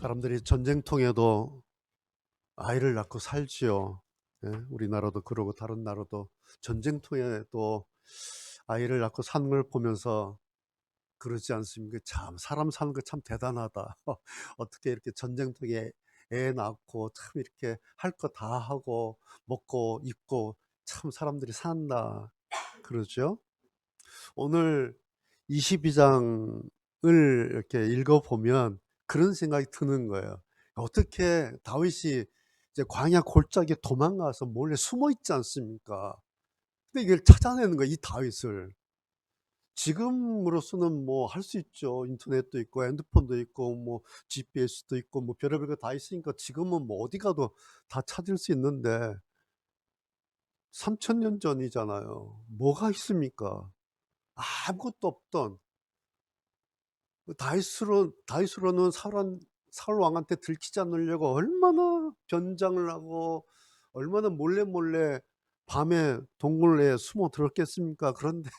사람들이 전쟁통에도 아이를 낳고 살지요. 예, 우리나라도 그러고 다른 나라도 전쟁통에도 아이를 낳고 사는 걸 보면서 그러지 않습니까? 참 사람 사는 거 참 대단하다. 어떻게 이렇게 전쟁통에 애 낳고 참 이렇게 할 거 다 하고 먹고 입고 참 사람들이 산다. 그러죠? 오늘 22장을 이렇게 읽어보면 그런 생각이 드는 거예요. 어떻게 다윗이 이제 광야 골짜기에 도망가서 몰래 숨어 있지 않습니까? 근데 이걸 찾아내는 거예요, 이 다윗을. 지금으로서는 뭐 할 수 있죠. 인터넷도 있고 핸드폰도 있고 뭐 GPS도 있고 뭐 별의별 거 다 있으니까 지금은 뭐 어디 가도 다 찾을 수 있는데 3000년 전이잖아요. 뭐가 있습니까? 아무것도 없던 다윗으로는 사울 왕한테 들키지 않으려고 얼마나 변장을 하고 얼마나 몰래 밤에 동굴에 숨어 들었겠습니까? 그런데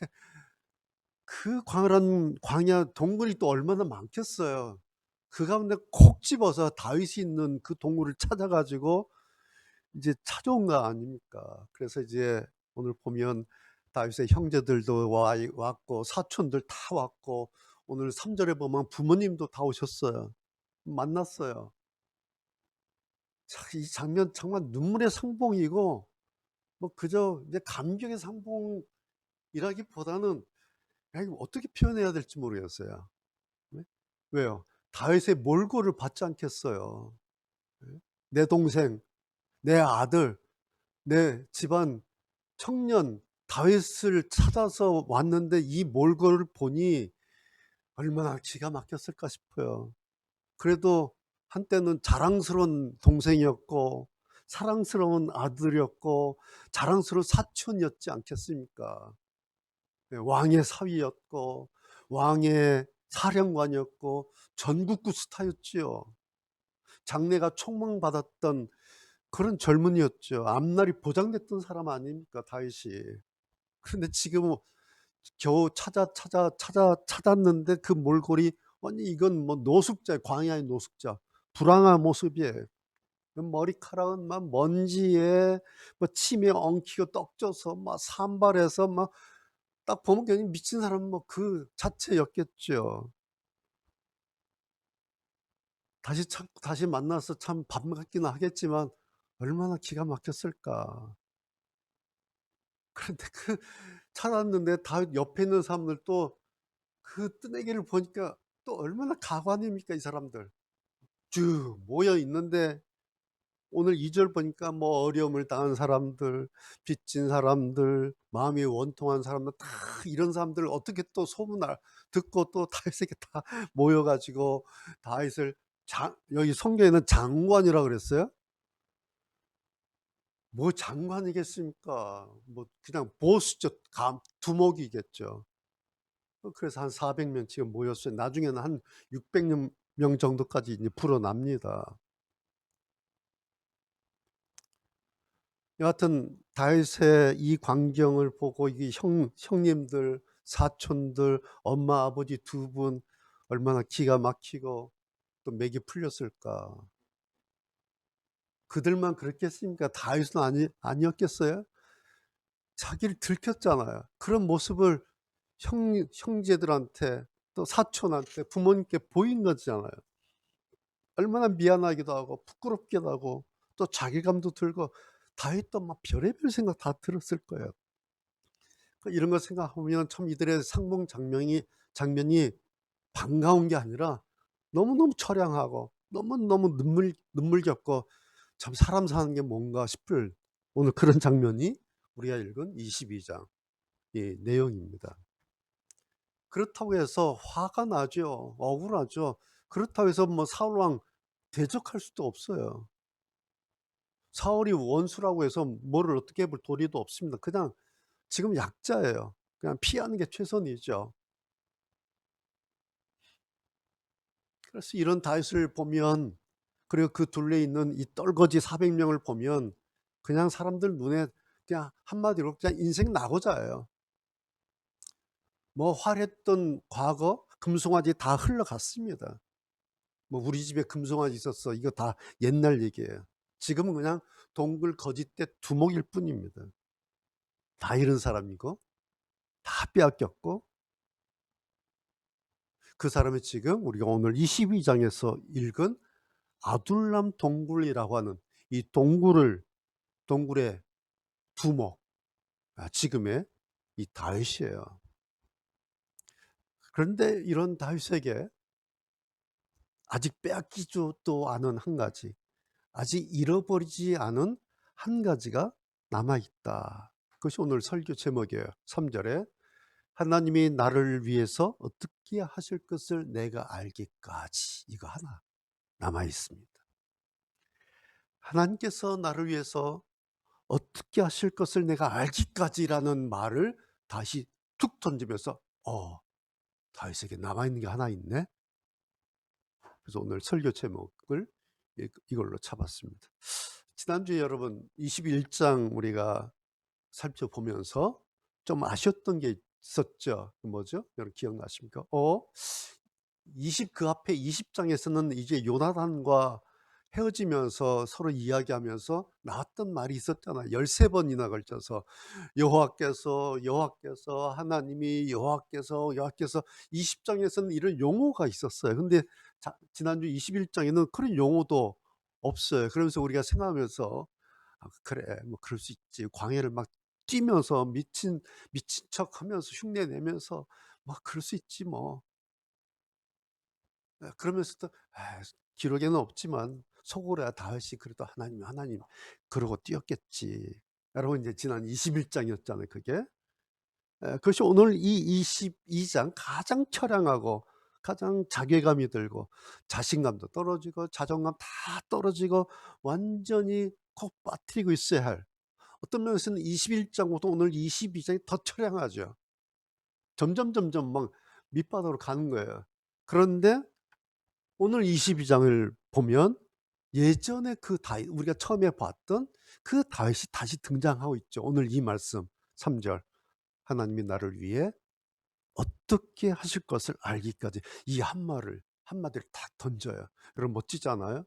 그 광활한 광야 동굴이 또 얼마나 많겠어요. 그 가운데 콕 집어서 다윗이 있는 그 동굴을 찾아 가지고 이제 찾아온 거 아닙니까? 그래서 이제 오늘 보면 다윗의 형제들도 왔고 사촌들 다 왔고 오늘 3절에 보면 부모님도 다 오셨어요. 만났어요. 참 이 장면 정말 눈물의 상봉이고 뭐 그저 이제 감격의 상봉이라기보다는 이거 어떻게 표현해야 될지 모르겠어요. 네? 왜요? 다윗의 몰골을 받지 않겠어요. 네? 내 동생, 내 아들, 내 집안 청년 다윗을 찾아서 왔는데 이 몰골을 보니 얼마나 기가 막혔을까 싶어요. 그래도 한때는 자랑스러운 동생이었고 사랑스러운 아들이었고 자랑스러운 사촌이었지 않겠습니까? 네, 왕의 사위였고 왕의 사령관이었고 전국구 스타였지요. 장래가 촉망받았던 그런 젊은이였죠. 앞날이 보장됐던 사람 아닙니까, 다윗이. 그런데 지금은 겨우 찾았는데 그 몰골이 아니 이건 뭐 노숙자, 광야의 노숙자, 불황한 모습이에요. 머리카락은 막 먼지에 뭐 침에 엉키고 떡져서 막 산발해서 막 딱 보면 그냥 미친 사람 뭐 그 자체였겠죠. 다시 만나서 참 반갑기는 하겠지만 얼마나 기가 막혔을까. 그런데 그 찾았는데 다 옆에 있는 사람들 또 그 뜨내기를 보니까 또 얼마나 가관입니까, 이 사람들. 쭉 모여 있는데 오늘 2절 보니까 뭐 어려움을 당한 사람들, 빚진 사람들, 마음이 원통한 사람들 다 이런 사람들 어떻게 또 소문을 듣고 또 다윗에게 다 모여 가지고 다윗을 여기 성경에는 장관이라 그랬어요. 뭐 장관이겠습니까? 뭐 그냥 보수죠. 두목이겠죠. 그래서 한 400명 지금 모였어요. 나중에는 한 600명 정도까지 이제 불어납니다. 여하튼 다윗의 이 광경을 보고 이 형님들, 사촌들, 엄마, 아버지 두 분 얼마나 기가 막히고 또 맥이 풀렸을까. 그들만 그랬겠습니까? 다윗은 아니었겠어요? 자기를 들켰잖아요. 그런 모습을 형제들한테 또 사촌한테 부모님께 보인 거잖아요. 얼마나 미안하기도 하고 부끄럽기도 하고 또 자괴감도 들고 다윗도 막 별의별 생각 다 들었을 거예요. 이런 거 생각하면 참 이들의 상봉 장면이 반가운 게 아니라 너무너무 처량하고 너무너무 눈물겹고 참 사람 사는 게 뭔가 싶을 오늘 그런 장면이 우리가 읽은 22장 이 내용입니다. 그렇다고 해서 화가 나죠. 억울하죠. 그렇다고 해서 뭐 사울 왕 대적할 수도 없어요. 사울이 원수라고 해서 뭐를 어떻게 해볼 도리도 없습니다. 그냥 지금 약자예요. 그냥 피하는 게 최선이죠. 그래서 이런 다윗을 보면 그리고 그 둘레 있는 이 떨거지 400명을 보면 그냥 사람들 눈에 그냥 한마디로 그냥 인생 낙오자예요. 뭐 활했던 과거 금송아지 다 흘러갔습니다. 뭐 "우리 집에 금송아지 있었어." 이거 다 옛날 얘기예요. 지금은 그냥 동굴 거짓대 두목일 뿐입니다. 다 잃은 사람이고 다 빼앗겼고, 그 사람이 지금 우리가 오늘 22 장에서 읽은 아둘람 동굴이라고 하는 이 동굴의 두목, 지금의 이 다윗이에요. 그런데 이런 다윗에게 아직 빼앗기지도 않은 한 가지, 아직 잃어버리지 않은 한 가지가 남아 있다. 그것이 오늘 설교 제목이에요. 3 절에 하나님이 나를 위해서 어떻게 하실 것을 내가 알기까지, 이거 하나 남아 있습니다. 하나님께서 나를 위해서 어떻게 하실 것을 내가 알기까지라는 말을 다시 툭 던지면서 다윗에게 남아 있는 게 하나 있네. 그래서 오늘 설교 제목을 이걸로 잡았습니다. 지난주에 여러분 21장 우리가 살펴보면서 좀 아쉬웠던 게 있었죠. 뭐죠? 여러분 기억나십니까? 그 앞에 20장에서는 이제 요나단과 헤어지면서 서로 이야기하면서 나왔던 말이 있었잖아요. 13번이나 걸쳐서 여호와께서 하나님이 여호와께서 20장에서는 이런 용어가 있었어요. 근데 지난주 21장에는 그런 용어도 없어요. 그러면서 우리가 생각하면서 그래 뭐 그럴 수 있지. 광야를 막 뛰면서 미친 척하면서 흉내 내면서 뭐 그럴 수 있지 뭐. 그러면서도 기록에는 없지만 속으로야 다윗이 그래도 하나님 그러고 뛰었겠지. 라고 이제 지난 21장이었잖아요 그게. 그것이 오늘 이 22장 가장 처량하고 가장 자괴감이 들고 자신감도 떨어지고 자존감 다 떨어지고 완전히 콕 빠뜨리고 있어야 할, 어떤 면에서는 21장보다 오늘 22장이 더 처량하죠. 점점 막 밑바닥으로 가는 거예요. 그런데 오늘 22장을 보면 예전에 그 다윗, 우리가 처음에 봤던 그 다윗이 다시 등장하고 있죠. 오늘 이 말씀 3 절. 하나님이 나를 위해 어떻게 하실 것을 알기까지, 이 한마디를 딱 던져요. 여러분 멋지지 않아요?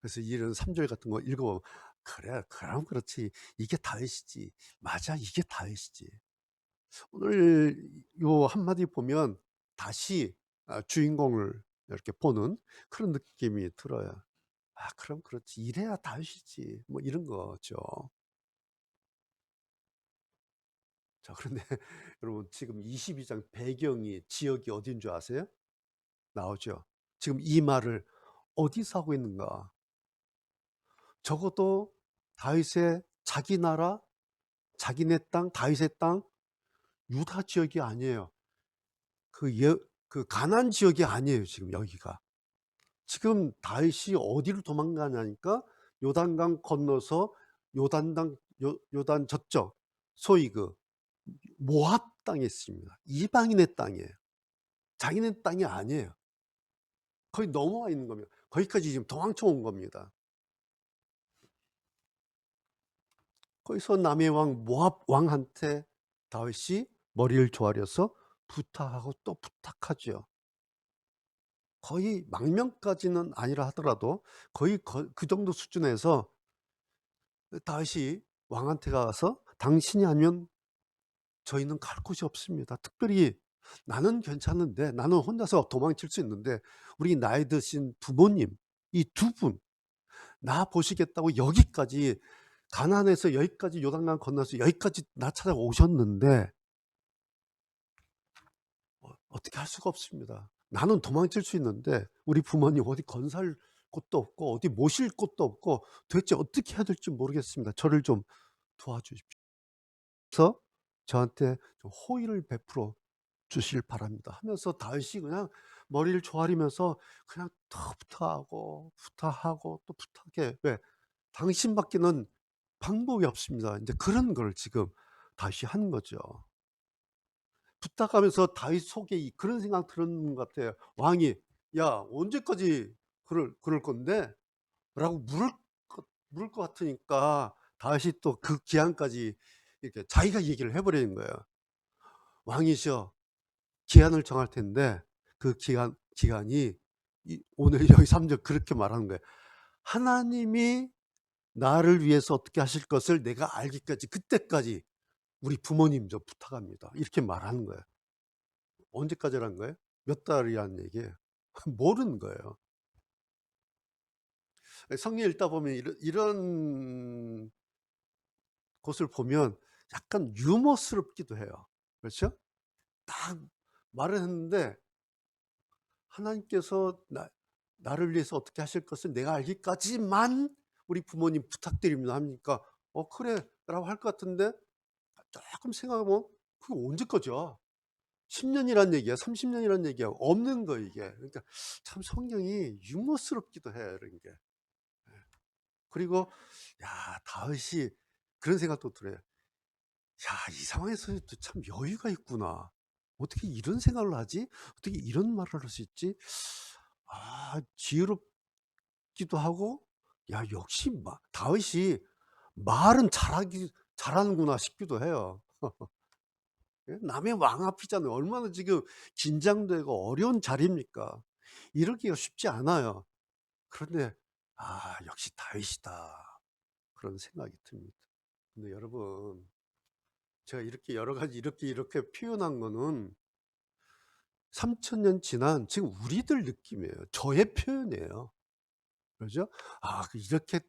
그래서 이런 3절 같은 거 읽어보면 '그래 그럼 그렇지. 이게 다윗이지. 맞아 이게 다윗이지.' 오늘 요 한마디 보면 다시 주인공을 이렇게 보는 그런 느낌이 들어요. '그럼 그렇지. 이래야 다윗이지.' 뭐 이런 거죠. 자 그런데 여러분 지금 22장 배경이 지역이 어딘 줄 아세요? 나오죠. 지금 이 말을 어디서 하고 있는가? 적어도 다윗의 자기 나라, 자기네 땅, 다윗의 땅, 유다 지역이 아니에요. 그 가나안 지역이 아니에요 지금 여기가. 지금 다윗이 어디로 도망가냐니까 요단강 건너서 요단 저쪽 소위 그 모압 땅에 있습니다. 이방인의 땅이에요. 자기네 땅이 아니에요. 거기 넘어와 있는 겁니다. 거기까지 지금 도망쳐 온 겁니다. 거기서 남의 왕 모압 왕한테 다윗이 머리를 조아려서 부탁하고 또 부탁하죠. 거의 망명까지는 아니라 하더라도 거의 그 정도 수준에서 다윗이 왕한테 가서 "당신이 아니면 저희는 갈 곳이 없습니다. 특별히 나는 괜찮은데, 나는 혼자서 도망칠 수 있는데 우리 나이 드신 부모님 이 두 분 나 보시겠다고 여기까지 가나안에서 여기까지 요단강 건너서 여기까지 나 찾아오셨는데 어떻게 할 수가 없습니다. 나는 도망칠 수 있는데 우리 부모님 어디 건설 곳도 없고 어디 모실 곳도 없고 도대체 어떻게 해야 될지 모르겠습니다. 저를 좀 도와주십시오." 그래서 저한테 좀 호의를 베풀어 주실 바랍니다 하면서 다윗이 그냥 머리를 조아리면서 그냥 더 부탁하고 또 부탁해. 왜? 당신밖에는 방법이 없습니다. 인제 그런 걸 지금 다윗이 하는 거죠. 부탁하면서 다윗 속에 그런 생각 들었는 것 같아요. 왕이 "야 언제까지 그럴 건데?" 라고 물을 것 같으니까 다윗이 또 그 기한까지 이렇게 자기가 얘기를 해 버리는 거예요. "왕이시여 기한을 정할 텐데 그 기한이 오늘 여기 3절 그렇게 말하는 거예요. 하나님이 나를 위해서 어떻게 하실 것을 내가 알기까지, 그때까지 우리 부모님 좀 부탁합니다. 이렇게 말하는 거예요. 언제까지라는 거예요? 몇 달이라는 얘기예요. 모르는 거예요. 성경 읽다 보면 이런 곳을 보면 약간 유머스럽기도 해요. 그렇죠? 딱 말을 했는데 하나님께서 나를 위해서 어떻게 하실 것을 내가 알기까지만 우리 부모님 부탁드립니다 하니까 그래라고 할 것 같은데 조금 생각해보면 그게 언제까지야? 10년이란 얘기야, 30년이란 얘기야. 없는 거 이게. 그러니까 참 성경이 유머스럽기도 해 이런 게. 그리고 다윗이 그런 생각도 들어요. 이 상황에서도 참 여유가 있구나. 어떻게 이런 생각을 하지? 어떻게 이런 말을 할 수 있지? 지혜롭기도 하고, 역시 다윗이 말은 잘하는구나 싶기도 해요. 예? 남의 왕 앞이잖아요. 얼마나 지금 긴장되고 어려운 자리입니까? 이러기가 쉽지 않아요. 그런데 역시 다윗이다. 그런 생각이 듭니다. 근데 여러분, 제가 이렇게 여러 가지 이렇게 표현한 거는 3000년 지난 지금 우리들 느낌이에요. 저의 표현이에요. 그죠? 이렇게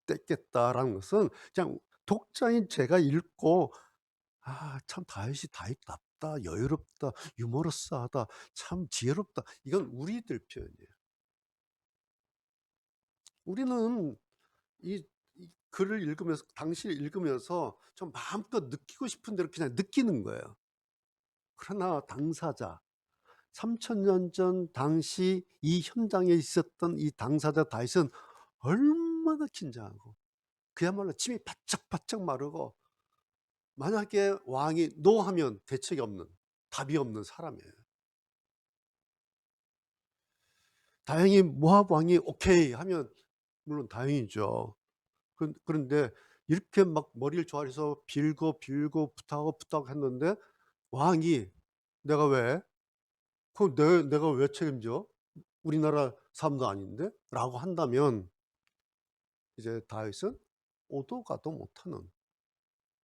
됐겠다라는 것은 그냥 독자인 제가 읽고 참 다윗이 다윗답다, 여유롭다, 유머러스하다, 참 지혜롭다. 이건 우리들 표현이에요. 우리는 이 글을 읽으면서, 당시를 읽으면서 좀 마음껏 느끼고 싶은 대로 그냥 느끼는 거예요. 그러나 당사자, 3000년 전 당시 이 현장에 있었던 이 당사자 다윗은 얼마나 긴장하고 그야말로 침이 바짝바짝 마르고, 만약에 왕이 노 하면 대책이 없는, 답이 없는 사람이에요. 다행히 모압 왕이 오케이 하면 물론 다행이죠. 그런데 이렇게 막 머리를 조아려서 빌고 부탁하고 했는데 왕이 "내가 왜? 그럼 내가 왜 책임져? 우리나라 사람도 아닌데?" 라고 한다면 이제 다윗은 오도 가도 못하는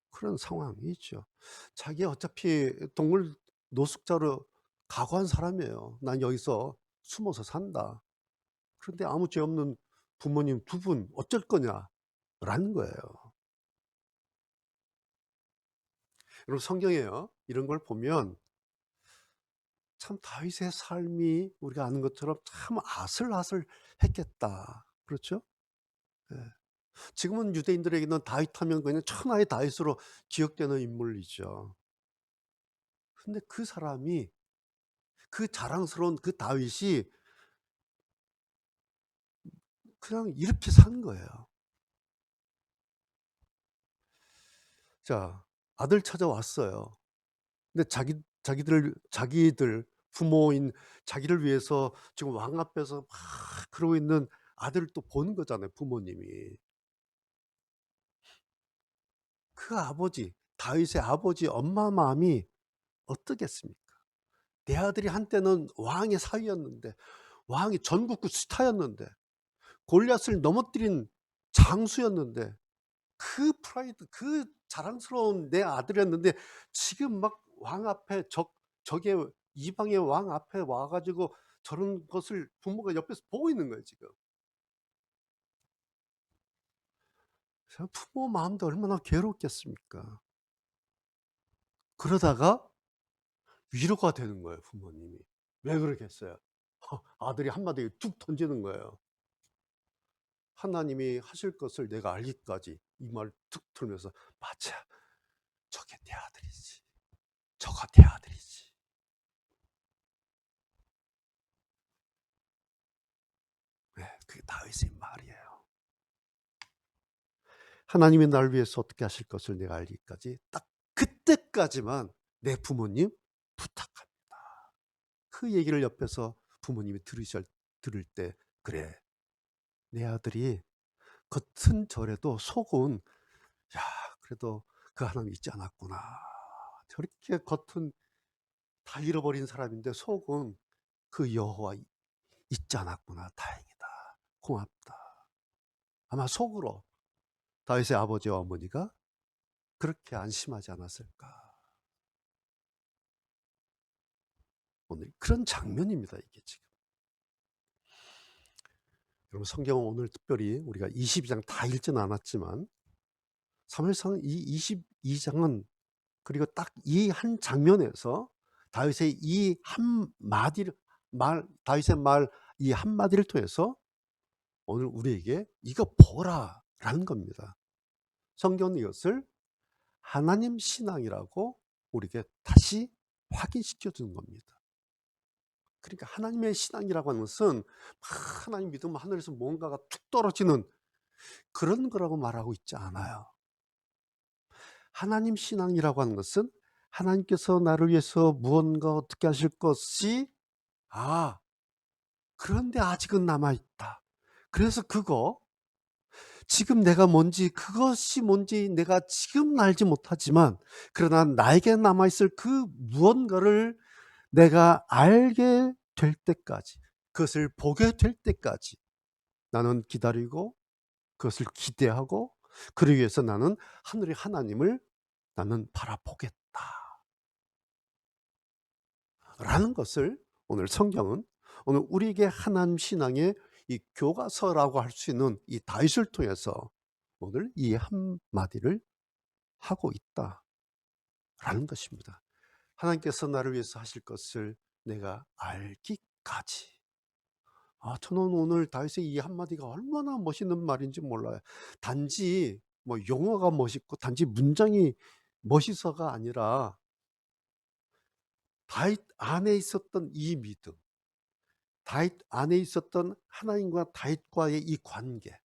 그런 상황이죠. 자기 어차피 동물 노숙자로 각오한 사람이에요. '난 여기서 숨어서 산다.' 그런데 아무 죄 없는 부모님 두 분 어쩔 거냐라는 거예요. 여러분, 성경에요, 이런 걸 보면 참 다윗의 삶이 우리가 아는 것처럼 참 아슬아슬했겠다. 그렇죠? 예. 지금은 유대인들에게는 다윗 하면 그냥 천하의 다윗으로 기억되는 인물이죠. 근데 그 사람이, 그 자랑스러운 그 다윗이 그냥 이렇게 산 거예요. 자, 아들 찾아왔어요. 근데 자기들 부모인 자기를 위해서 지금 왕 앞에서 막 그러고 있는 아들을 또 보는 거잖아요, 부모님이. 그 아버지, 다윗의 아버지 엄마 마음이 어떠겠습니까? 내 아들이 한때는 왕의 사위였는데, 왕이 전국구 스타였는데, 골리앗을 넘어뜨린 장수였는데, 그 프라이드, 그 자랑스러운 내 아들이었는데 지금 막 왕 앞에 적의 이방의 왕 앞에 와 가지고 저런 것을 부모가 옆에서 보고 있는 거예요, 지금. 참 부모 마음도 얼마나 괴롭겠습니까? 그러다가 위로가 되는 거예요, 부모님이. 왜 그러겠어요? 아들이 한마디 툭 던지는 거예요. "하나님이 하실 것을 내가 알기까지." 이 말을 툭 들으면서 "맞아. 저게 내 아들이지. 저가 내 아들이지." 네, 그게 다윗의 말이에요. 하나님이 나를 위해서 어떻게 하실 것을 내가 알기까지 딱 그때까지만 내 부모님 부탁합니다. 그 얘기를 옆에서 부모님이 들을 때 '그래, 내 아들이 겉은 저래도 속은, 야, 그래도 그 하나님 잊지 않았구나. 저렇게 겉은 다 잃어버린 사람인데 속은 그 여호와 잊지 않았구나. 다행이다. 고맙다. 아마 속으로 다윗의 아버지와 어머니가 그렇게 안심하지 않았을까. 오늘 그런 장면입니다. 이게 지금. 여러분 성경은 오늘 특별히 우리가 22장 다 읽지는 않았지만 사무엘상 이 22장은 그리고 딱 이 한 장면에서 다윗의 이 한마디를 다윗의 말 이 한마디를 통해서 오늘 우리에게 이거 보라라는 겁니다. 성경은 이것을 하나님 신앙이라고 우리에게 다시 확인시켜 주는 겁니다. 그러니까 하나님의 신앙이라고 하는 것은 하나님 믿으면 하늘에서 뭔가가 툭 떨어지는 그런 거라고 말하고 있지 않아요. 하나님 신앙이라고 하는 것은 하나님께서 나를 위해서 무언가 어떻게 하실 것이 그런데 아직은 남아있다. 그래서 그거 지금 내가 뭔지 그것이 뭔지 내가 지금 알지 못하지만 그러나 나에게 남아있을 그 무언가를 내가 알게 될 때까지 그것을 보게 될 때까지 나는 기다리고 그것을 기대하고 그러기 위해서 나는 하늘의 하나님을 나는 바라보겠다 라는 것을 오늘 성경은 오늘 우리에게 하나님 신앙의 이 교과서라고 할 수 있는 이 다윗을 통해서 오늘 이 한마디를 하고 있다라는 것입니다. 하나님께서 나를 위해서 하실 것을 내가 알기까지. 저는 오늘 다윗의 이 한마디가 얼마나 멋있는 말인지 몰라요. 단지 뭐 용어가 멋있고 단지 문장이 멋있어가 아니라 다윗 안에 있었던 이 믿음, 다윗 안에 있었던 하나님과 다윗과의 이 관계,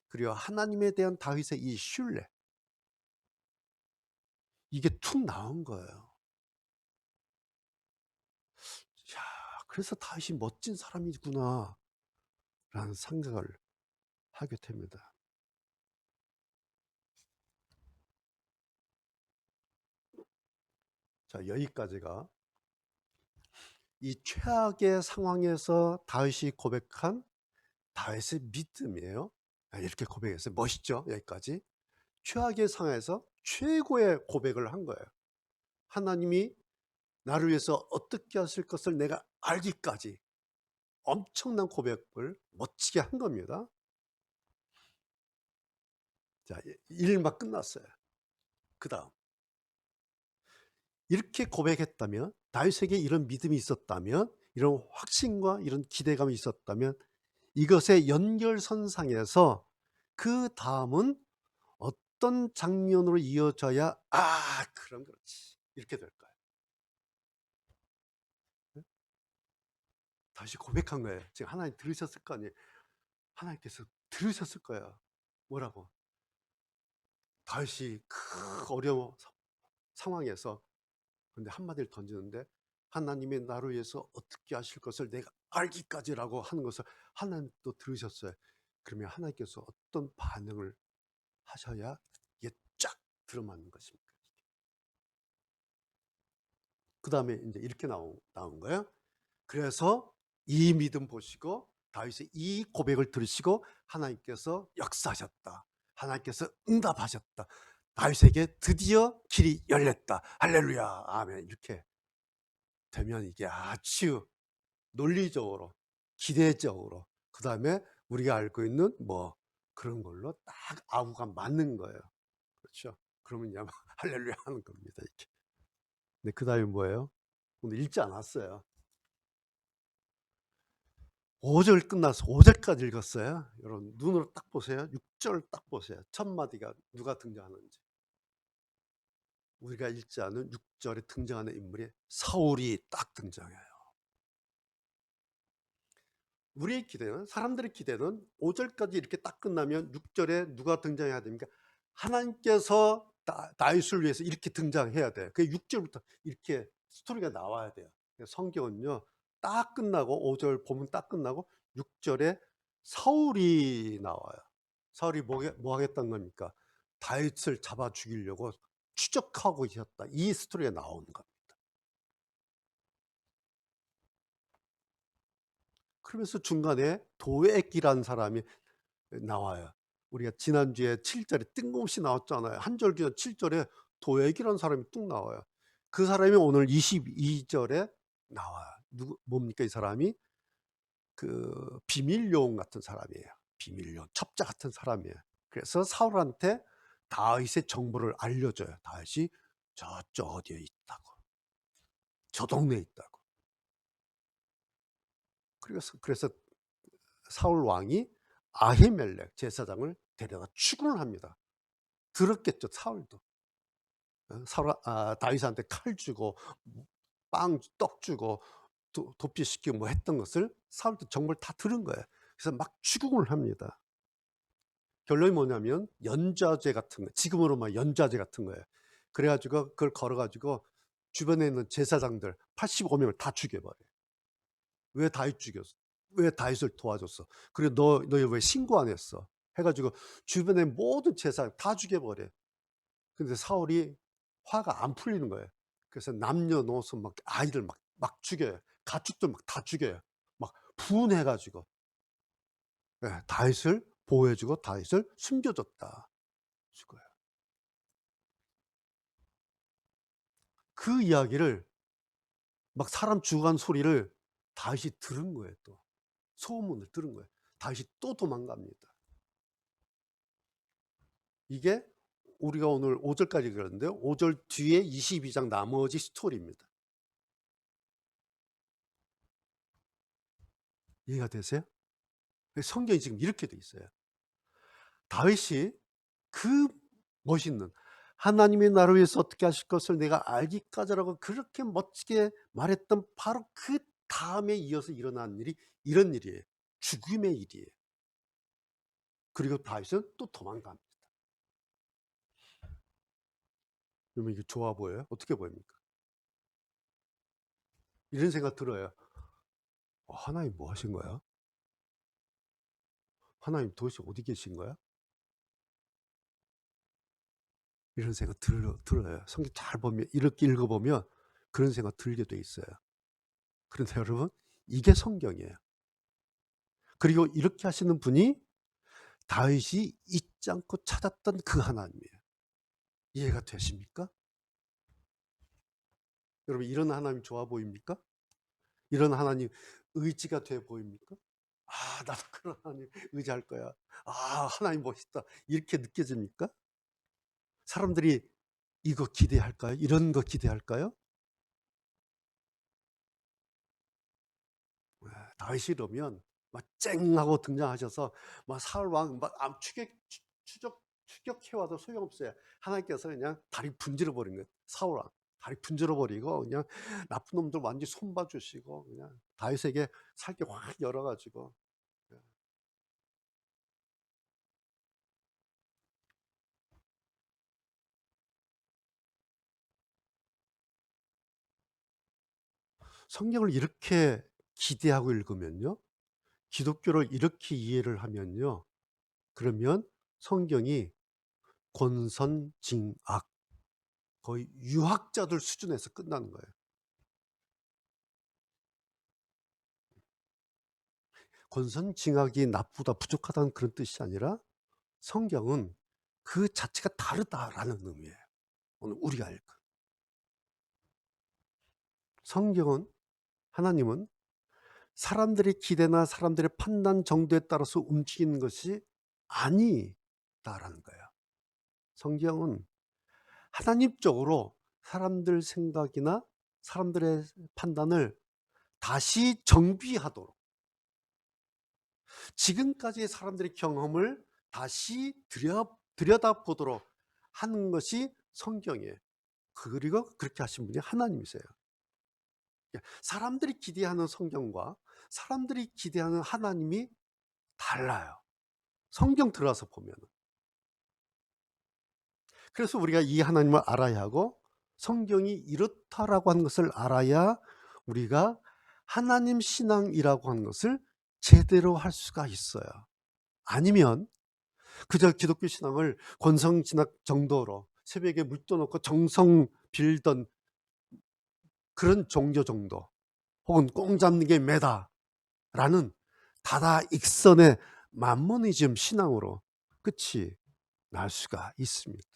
그리고 하나님에 대한 다윗의 이 신뢰, 이게 툭 나온 거예요. 야, 그래서 다윗이 멋진 사람이구나 라는 생각을 하게 됩니다. 자, 여기까지가 이 최악의 상황에서 다윗이 고백한 다윗의 믿음이에요. 이렇게 고백했어요. 멋있죠? 여기까지. 최악의 상황에서 최고의 고백을 한 거예요. 하나님이 나를 위해서 어떻게 하실 것을 내가 알기까지 엄청난 고백을 멋지게 한 겁니다. 자, 일막 끝났어요. 그 다음 이렇게 고백했다면, 다윗에게 이런 믿음이 있었다면, 이런 확신과 이런 기대감이 있었다면 이것의 연결선상에서 그 다음은 어떤 장면으로 이어져야 그럼 그렇지 이렇게 될까요? 다시 고백한 거예요. 지금 하나님 들으셨을 거 아니에요. 하나님께서 들으셨을 거예요. 뭐라고? 다윗이 그 어려운 상황에서 근데 한마디를 던지는데 하나님의 나를 위해서 어떻게 하실 것을 내가 알기까지라고 하는 것을 하나님도 들으셨어요. 그러면 하나님께서 어떤 반응을 하셔야 이게 쫙 들어맞는 것입니까? 그 다음에 이제 이렇게 나온 거예요. 그래서 이 믿음 보시고 다윗의 이 고백을 들으시고 하나님께서 역사하셨다. 하나님께서 응답하셨다. 다윗에게 드디어 길이 열렸다. 할렐루야. 아멘. 이렇게 되면 이게 아주 논리적으로 기대적으로 그 다음에 우리가 알고 있는 뭐 그런 걸로 딱 아우가 맞는 거예요. 그렇죠? 그러면 이제 할렐루야 하는 겁니다. 이렇게. 근데 그 다음에 뭐예요? 오늘 읽지 않았어요. 5절 끝나서 5절까지 읽었어요. 여러분 눈으로 딱 보세요. 6절 딱 보세요. 첫 마디가 누가 등장하는지. 우리가 읽지 않은 6절에 등장하는 인물이 사울이 딱 등장해요. 우리의 기대는, 사람들의 기대는 5절까지 이렇게 딱 끝나면 6절에 누가 등장해야 됩니까? 하나님께서 다윗을 위해서 이렇게 등장해야 돼요. 그 6절부터 이렇게 스토리가 나와야 돼요. 성경은요 딱 끝나고 5절 보면 딱 끝나고 6절에 사울이 나와요. 사울이 뭐 하겠다는 겁니까? 다윗을 잡아 죽이려고 추적하고 있었다. 이 스토리가 나오는 겁니다. 그러면서 중간에 도액이라는 사람이 나와요. 우리가 지난주에 7 절에 뜬금없이 나왔잖아요. 한 절 뒤에 7 절에 도액이라는 사람이 뚝 나와요. 그 사람이 오늘 22 절에 나와요. 누구 뭡니까 이 사람이? 그 비밀 요원 같은 사람이에요. 비밀 요원, 첩자 같은 사람이에요. 그래서 사울한테 다윗의 정보를 알려줘요. 다윗이 저쪽 어디에 있다고. 저 동네에 있다고. 그래서 사울 왕이 아히멜렉 제사장을 데려다 추궁을 합니다. 들었겠죠, 사울도. 다윗한테 칼 주고 떡 주고 도피시키고 뭐 했던 것을 사울도 정보를 다 들은 거예요. 그래서 막 추궁을 합니다. 결론이 뭐냐면 연좌제 같은 거, 지금으로 말 연좌제 같은 거예요. 그래 가지고 그걸 걸어 가지고 주변에 있는 제사장들 85명을 다 죽여버려요. 왜 다윗 죽였어? 왜 다윗을 도와줬어? 그리고 너 왜 신고 안 했어? 해 가지고 주변의 모든 제사장 다 죽여버려요. 근데 사울이 화가 안 풀리는 거예요. 그래서 남녀노소 막 아이들 막 죽여요. 가축들 막 다 죽여요. 막 분해 가지고. 예, 다윗을 보호해 주고 다윗을 숨겨줬다. 죽어요. 그 이야기를 막 사람 죽어간 소리를 다윗이 들은 거예요 또. 소문을 들은 거예요. 다윗이 또 도망갑니다. 이게 우리가 오늘 5 절까지 그렸는데요. 5 절 뒤에 22장 나머지 스토리입니다. 이해가 되세요? 성경이 지금 이렇게 돼 있어요. 다윗이 그 멋있는 하나님이 나를 위해서 어떻게 하실 것을 내가 알기까지라고 그렇게 멋지게 말했던 바로 그 다음에 이어서 일어난 일이 이런 일이에요. 죽음의 일이에요. 그리고 다윗은 또 도망갑니다. 여러분 이게 좋아 보여요? 어떻게 보입니까? 이런 생각 들어요. 하나님 뭐 하신 거야? 하나님 도대체 어디 계신 거야? 이런 생각 들어요. 성경 잘 보면 이렇게 읽어보면 그런 생각 들게 돼 있어요. 그런데 여러분 이게 성경이에요. 그리고 이렇게 하시는 분이 다윗이 잊지 않고 찾았던 그 하나님이에요. 이해가 되십니까? 여러분 이런 하나님 좋아 보입니까? 이런 하나님 의지가 돼 보입니까? 나도 그런 하나님 의지할 거야. 하나님 멋있다. 이렇게 느껴집니까? 사람들이 이거 기대할까요? 이런 거 기대할까요? 다윗이 이러면 막 쨍하고 등장하셔서 막 사울 왕 막 추격해 와도 소용없어요. 하나님께서 그냥 다리 분질러 버린 거예요. 사울 왕 다리 분질러 버리고 그냥 나쁜 놈들 완전히 손봐 주시고 그냥 다윗에게 살게 확 열어 가지고. 성경을 이렇게 기대하고 읽으면요. 기독교를 이렇게 이해를 하면요. 그러면 성경이 권선징악 거의 유학자들 수준에서 끝나는 거예요. 권선징악이 나쁘다, 부족하다는 그런 뜻이 아니라 성경은 그 자체가 다르다라는 의미예요. 오늘 우리가 알 것. 성경은 하나님은 사람들의 기대나 사람들의 판단 정도에 따라서 움직이는 것이 아니다라는 거예요. 성경은 하나님적으로 사람들 생각이나 사람들의 판단을 다시 정비하도록 지금까지의 사람들의 경험을 다시 들여다보도록 하는 것이 성경이에요. 그리고 그렇게 하신 분이 하나님이세요. 사람들이 기대하는 성경과 사람들이 기대하는 하나님이 달라요. 성경 들어와서 보면. 그래서 우리가 이 하나님을 알아야 하고 성경이 이렇다라고 하는 것을 알아야 우리가 하나님 신앙이라고 하는 것을 제대로 할 수가 있어요. 아니면 그저 기독교 신앙을 권성진학 정도로 새벽에 물 떠놓고 정성 빌던 그런 종교 정도 혹은 꽁 잡는 게 매다라는 다다익선의 만모니즘 신앙으로 끝이 날 수가 있습니다.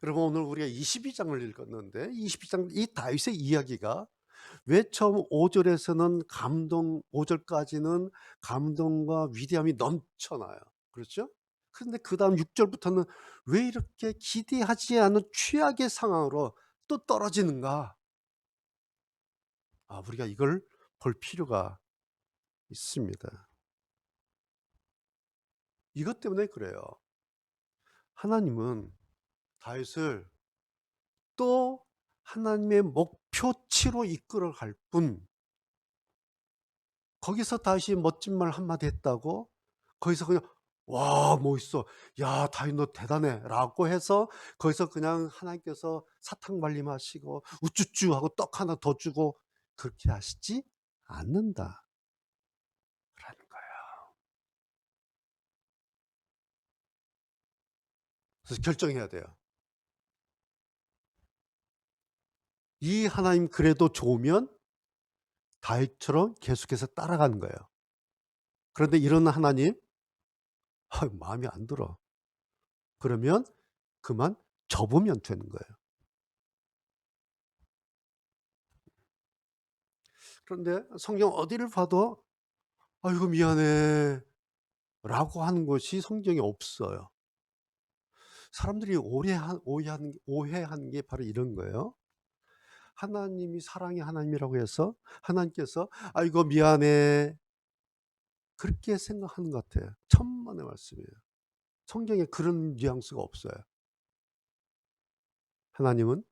여러분, 오늘 우리가 22장을 읽었는데 22장 이 다윗의 이야기가 왜 처음 5절에서는 감동, 5절까지는 감동과 위대함이 넘쳐나요. 그렇죠? 그런데 그다음 6절부터는 왜 이렇게 기대하지 않은 최악의 상황으로 또 떨어지는가? 우리가 이걸 볼 필요가 있습니다. 이것 때문에 그래요. 하나님은 다윗을 또 하나님의 목표치로 이끌어 갈 뿐, 거기서 다윗이 멋진 말 한마디 했다고 거기서 그냥 "와 멋있어. 야 다윗 너 대단해." 라고 해서 거기서 그냥 하나님께서 사탕 발림하시고 우쭈쭈 하고 떡 하나 더 주고 그렇게 하시지 않는다라는 거예요. 그래서 결정해야 돼요. 이 하나님 그래도 좋으면 다윗처럼 계속해서 따라가는 거예요. 그런데 이런 하나님 마음에 안 들어. 그러면 그만 접으면 되는 거예요. 그런데 성경 어디를 봐도 "아이고 미안해." 라고 하는 것이 성경에 없어요. 사람들이 오해하는 게 바로 이런 거예요. 하나님이 사랑의 하나님이라고 해서 하나님께서 "아이고 미안해." 그렇게 생각하는 것 같아요. 천만의 말씀이에요. 성경에 그런 뉘앙스가 없어요. 하나님은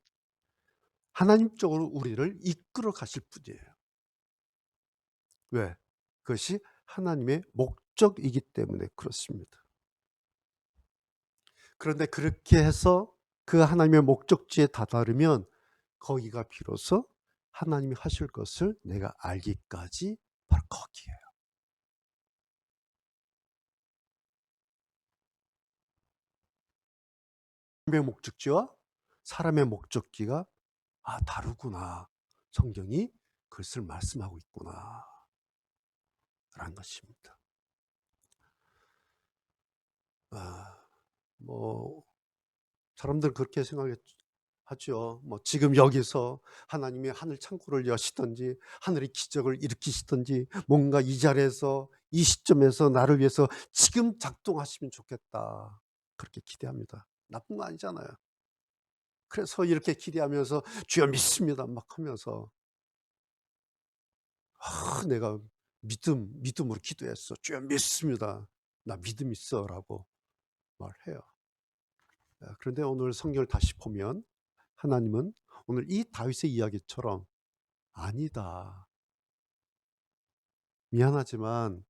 하나님 쪽으로 우리를 이끌어 가실 분이에요. 왜? 그것이 하나님의 목적이기 때문에 그렇습니다. 그런데 그렇게 해서 그 하나님의 목적지에 다다르면 거기가 비로소 하나님이 하실 것을 내가 알기까지 바로 거기에요. 하나님의 목적지와 사람의 목적지가 다르구나. 성경이 그것을 말씀하고 있구나. 라는 것입니다. 아, 뭐 사람들 그렇게 하죠. 뭐 지금 여기서 하나님이 하늘 창고를 여시든지 하늘의 기적을 일으키시든지 뭔가 이 자리에서 이 시점에서 나를 위해서 지금 작동하시면 좋겠다. 그렇게 기대합니다. 나쁜 거 아니잖아요. 그래서 이렇게 기대하면서 주여 믿습니다 막 하면서 내가 믿음으로 기도했어. 주여 믿습니다. 나 믿음 있어라고 말해요. 그런데 오늘 성경을 다시 보면 하나님은 오늘 이 다윗의 이야기처럼 "아니다. 미안하지만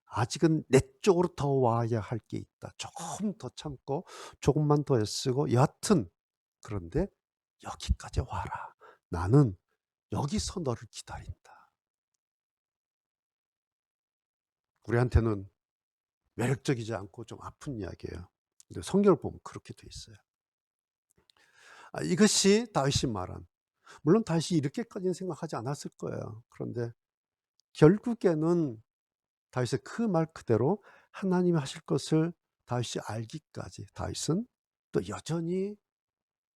아직은 내 쪽으로 더 와야 할 게 있다. 조금 더 참고 조금만 더 애쓰고 여하튼 그런데 여기까지 와라. 나는 여기서 너를 기다린다." 우리한테는 매력적이지 않고 좀 아픈 이야기예요. 근데 성경을 보면 그렇게 돼 있어요. 이것이 다윗이 말한, 물론 다윗이 이렇게까지는 생각하지 않았을 거예요. 그런데 결국에는 다윗의 그 말 그대로 하나님이 하실 것을 다윗이 알기까지 다윗은 또 여전히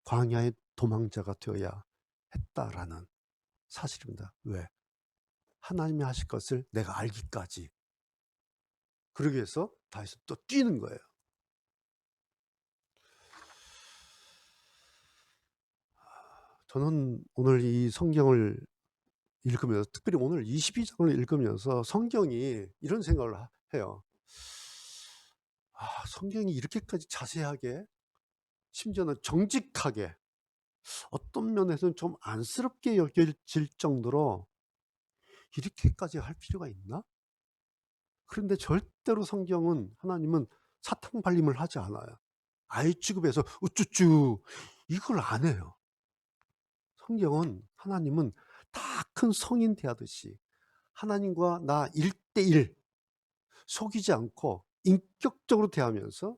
광야의 도망자가 되어야 했다라는 사실입니다. 왜? 하나님이 하실 것을 내가 알기까지. 그러기 위해서 다윗은 또 뛰는 거예요. 저는 오늘 이 성경을 읽으면서 특별히 오늘 22장을 읽으면서 성경이 이런 생각을 해요. 성경이 이렇게까지 자세하게 심지어는 정직하게 어떤 면에서는 좀 안쓰럽게 여겨질 정도로 '이렇게까지 할 필요가 있나?' 그런데 절대로 성경은 하나님은 사탕 발림을 하지 않아요. 아이 취급해서 우쭈쭈 이걸 안 해요. 성경은 하나님은 다 큰 성인 대하듯이 하나님과 나 1:1 속이지 않고 인격적으로 대하면서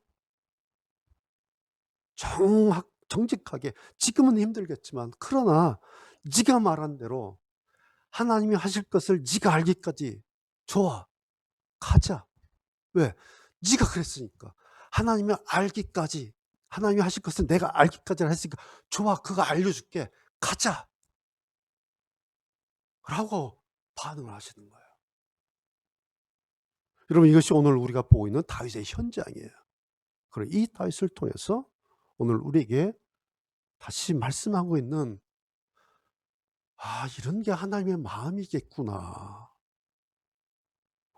정직하게 지금은 힘들겠지만 그러나 네가 말한 대로 하나님이 하실 것을 네가 알기까지 좋아. 가자. 왜? 네가 그랬으니까. 하나님이 알기까지 하나님이 하실 것을 내가 알기까지 했으니까 좋아. 그거 알려줄게. 가자. 라고 반응을 하시는 거예요. 여러분 이것이 오늘 우리가 보고 있는 다윗의 현장이에요. 그리고 이 다윗을 통해서 오늘 우리에게 다시 말씀하고 있는 '아 이런 게 하나님의 마음이겠구나.'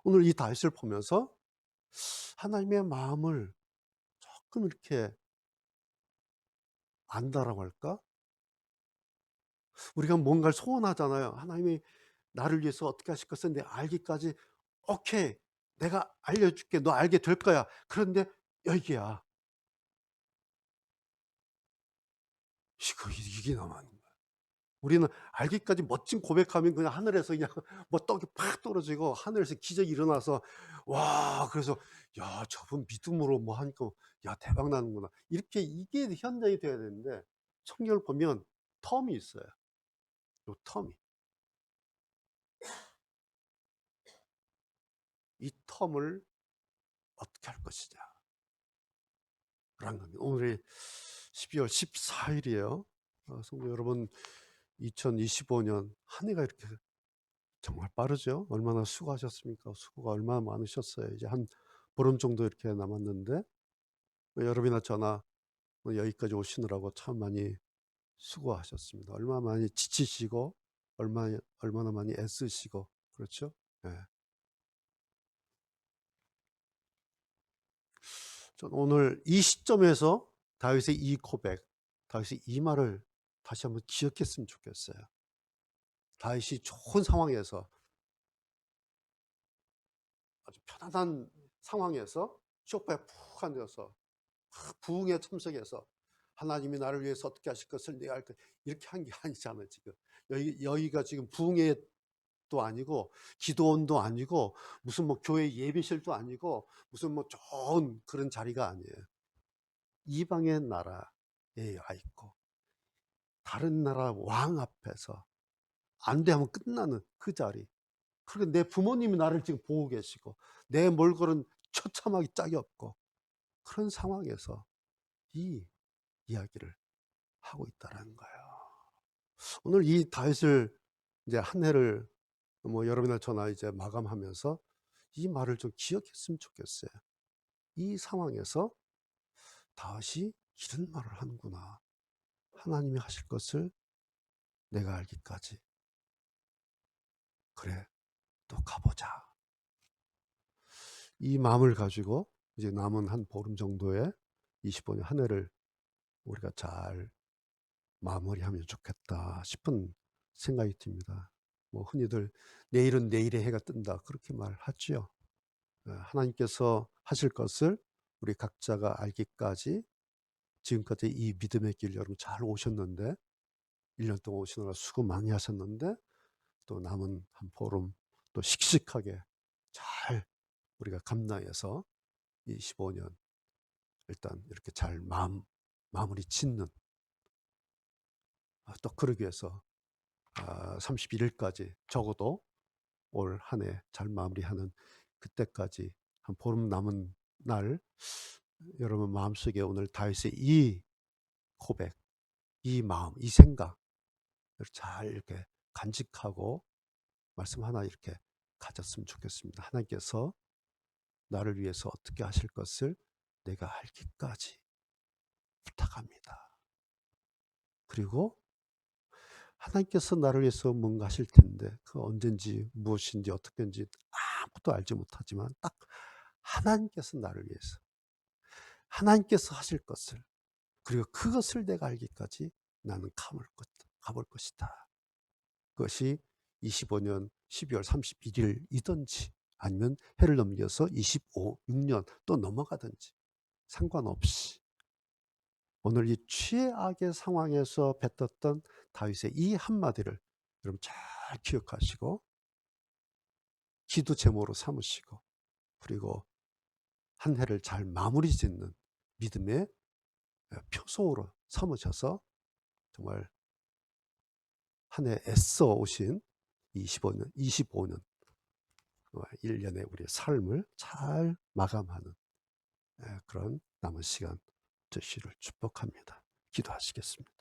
오늘 이 다윗을 보면서 하나님의 마음을 조금 이렇게 안다라고 할까? 우리가 뭔가를 소원하잖아요. 하나님이 나를 위해서 어떻게 하실 것을 내가 알기까지 오케이. 내가 알려줄게. 너 알게 될 거야. 그런데 여기야. 이게 남았는 거야. 우리는 알기까지 멋진 고백하면 그냥 하늘에서 그냥 뭐 떡이 팍 떨어지고 하늘에서 기적이 일어나서 와 그래서 '야 저분 믿음으로 뭐 하니까 야 대박 나는구나.' 이렇게 이게 현장이 돼야 되는데 성경을 보면 텀이 있어요. 요 텀이. 이 텀을 어떻게 할 것이냐 라는 겁니다. 오늘이 12월 14일이에요. 성도 여러분 2025년 한 해가 이렇게 정말 빠르죠. 얼마나 수고하셨습니까? 수고가 얼마나 많으셨어요. 이제 한 보름 정도 이렇게 남았는데 여러분이나 저나 여기까지 오시느라고 참 많이 수고하셨습니다. 얼마나 많이 지치시고 얼마나 많이 애쓰시고 그렇죠? 예. 저는 오늘 이 시점에서 다윗의 이 고백, 다윗의 이 말을 다시 한번 기억했으면 좋겠어요. 다윗이 좋은 상황에서 아주 편안한 상황에서 쇼파에 푹 앉아서 부흥에 참석해서 하나님이 나를 위해서 어떻게 하실 것을 내가 알 것 이렇게 한 게 아니잖아요. 지금 여기가 지금 부흥회도 아니고 기도원도 아니고 무슨 뭐 교회 예배실도 아니고 무슨 뭐 좋은 그런 자리가 아니에요. 이방의 나라에 와 있고 다른 나라 왕 앞에서 안 돼 하면 끝나는 그 자리. 그리고 내 부모님이 나를 지금 보고 계시고 내 몰골은 처참하기 짝이 없고 그런 상황에서 이 이야기를 하고 있다라는 거예요. 오늘 이 다윗을 이제 한 해를 뭐 여러분이나 저나 이제 마감하면서 이 말을 좀 기억했으면 좋겠어요. 이 상황에서 다윗이 이런 말을 하는구나. 하나님이 하실 것을 내가 알기까지. 그래, 또 가보자. 이 마음을 가지고 이제 남은 한 보름 정도의 25년 한 해를 우리가 잘 마무리하면 좋겠다 싶은 생각이 듭니다. 뭐 흔히들 내일은 내일의 해가 뜬다 그렇게 말하지요. 하나님께서 하실 것을 우리 각자가 알기까지 지금까지 이 믿음의 길 여러분 잘 오셨는데 1년 동안 오시느라 수고 많이 하셨는데 또 남은 한 보름 또 씩씩하게 잘 우리가 감당해서 25년 일단 이렇게 잘 마무리 짓는 또 그러기 위해서 31일까지 적어도 올 한 해 잘 마무리하는 그때까지 한 보름 남은 날 여러분 마음속에 오늘 다윗의 이 고백, 이 마음, 이 생각을 잘 이렇게 간직하고 말씀 하나 이렇게 가졌으면 좋겠습니다. 하나님께서 나를 위해서 어떻게 하실 것을 내가 알기까지 부탁합니다. 그리고 하나님께서 나를 위해서 뭔가 하실 텐데 그 언젠지 무엇인지 어떻게인지 아무것도 알지 못하지만 딱 하나님께서 나를 위해서 하나님께서 하실 것을 그리고 그것을 내가 알기까지 나는 가볼 것이다. 그것이 25년 12월 31일이든지 아니면 해를 넘겨서 6년 또 넘어가든지 상관없이 오늘 이 최악의 상황에서 뱉었던 다윗의 이 한마디를 여러분 잘 기억하시고 기도 제목으로 삼으시고 그리고 한 해를 잘 마무리 짓는 믿음의 표소로 삼으셔서 정말 한 해 애써 오신 25년 1년의 우리의 삶을 잘 마감하는 그런 남은 시간 되시기를 축복합니다. 기도하시겠습니다.